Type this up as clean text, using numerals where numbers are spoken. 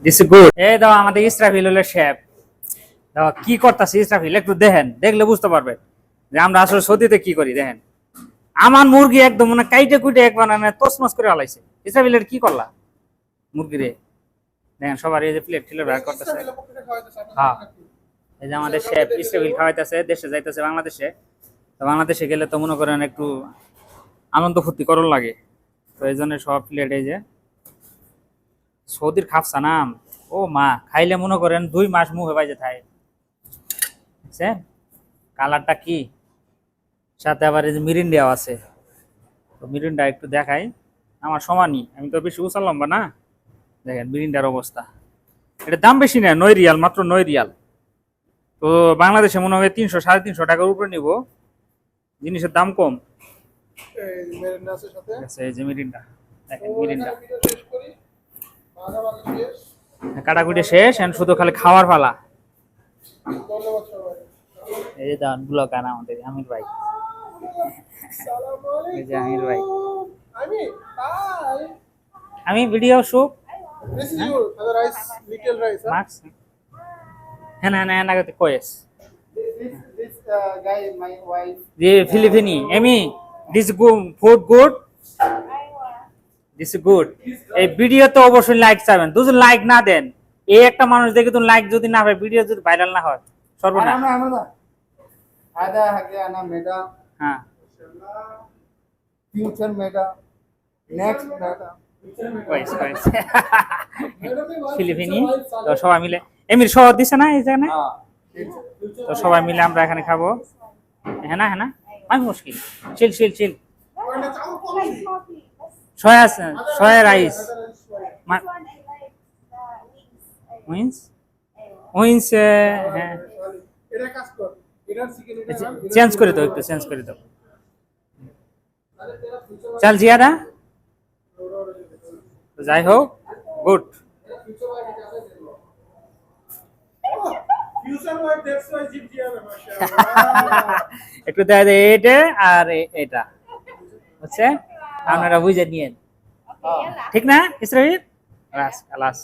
This good. এই দাও আমাদের ইসরাফিল হলো শেফ। দাও কি করতেছে ইসরাফিল, একটু দেখেন, দেখলে বুঝতে পারবেন যে আমরা আসলে সৌদিতে কি করি। দেখেন আমার মুরগি একদম মানে কাইটে কুইটে একবার তসমস করে আলাইছে। ইসরাফিলের কি করলা মুরগি রে? দেখেন সবার এই যে প্লেট টিলে বের করতেছে। হ্যাঁ, এই যে আমাদের শেফ ইসরাফিল খাওয়াইতেছে, দেশে যাইতেছে বাংলাদেশে। তো বাংলাদেশে গেলে তো মনে করেন একটু আনন্দ ফুর্তি করণ লাগে, তো এই জন্য সব প্লেট এই যে সৌদির খাপসা নাম। ও মা, খাইলে মনে করেন 2 মাস মুখে বাইজে থাকে। বুঝছেন কালারটা কি, সাথে আবার এই যে মিরিন্ডাও আছে। তো মিরিন্ডা একটু দেখাই, আমার সমানই, আমি তো বেশি উঁচা লম্বা না। দেখেন মিরিন্ডার অবস্থা, এটা দাম বেশি না, 9 রিয়াল, মাত্র 9 রিয়াল। তো বাংলাদেশে মনে হয় 300 350 টাকার উপরে নিব, জিনিসের দাম কম। এই যে মিরিন্ডা, দেখেন মিরিন্ডা কাটাকুটি শেষ, এখন শুধু খালি খাওয়ার পালা। এই যে দান ব্লগার আমাদের আমির ভাই, এই যে আমির ভাই। আমি ভিডিও শুট মার্কস হ্যাঁ না না না কয়েস যে ফিলিপিনি এমি this food good, this good. এই ভিডিও তো অবশ্যই লাইক চাবেন, দুজন লাইক না দেন এই একটা মানুষ দেখে তুমি লাইক যদি না হয়, ভিডিও যদি ভাইরাল না হয় সর্বনাশ। ada Hagiana Meda, হ্যাঁ future Meda, next Meda. কয়েস কয়েস ফিলিপিনি। তো সবাই মিলে এমির শহর দিছে না এই জায়গায়, তো সবাই মিলে আমরা এখানে খাবো। হ্যাঁ না হ্যাঁ না আমি মুশকিল chill chill chill. Soya soya rice wins wins, হ্যাঁ চেঞ্জ করে দাও, একটু চেঞ্জ করে দাও। চাল জিয়াদা, যাই হোক গুড। একটু দেয় এটা আর এটা হচ্ছে আপনারা বুঝে নিয়েন, ঠিক না ইসরাইল? আলাস আলাস।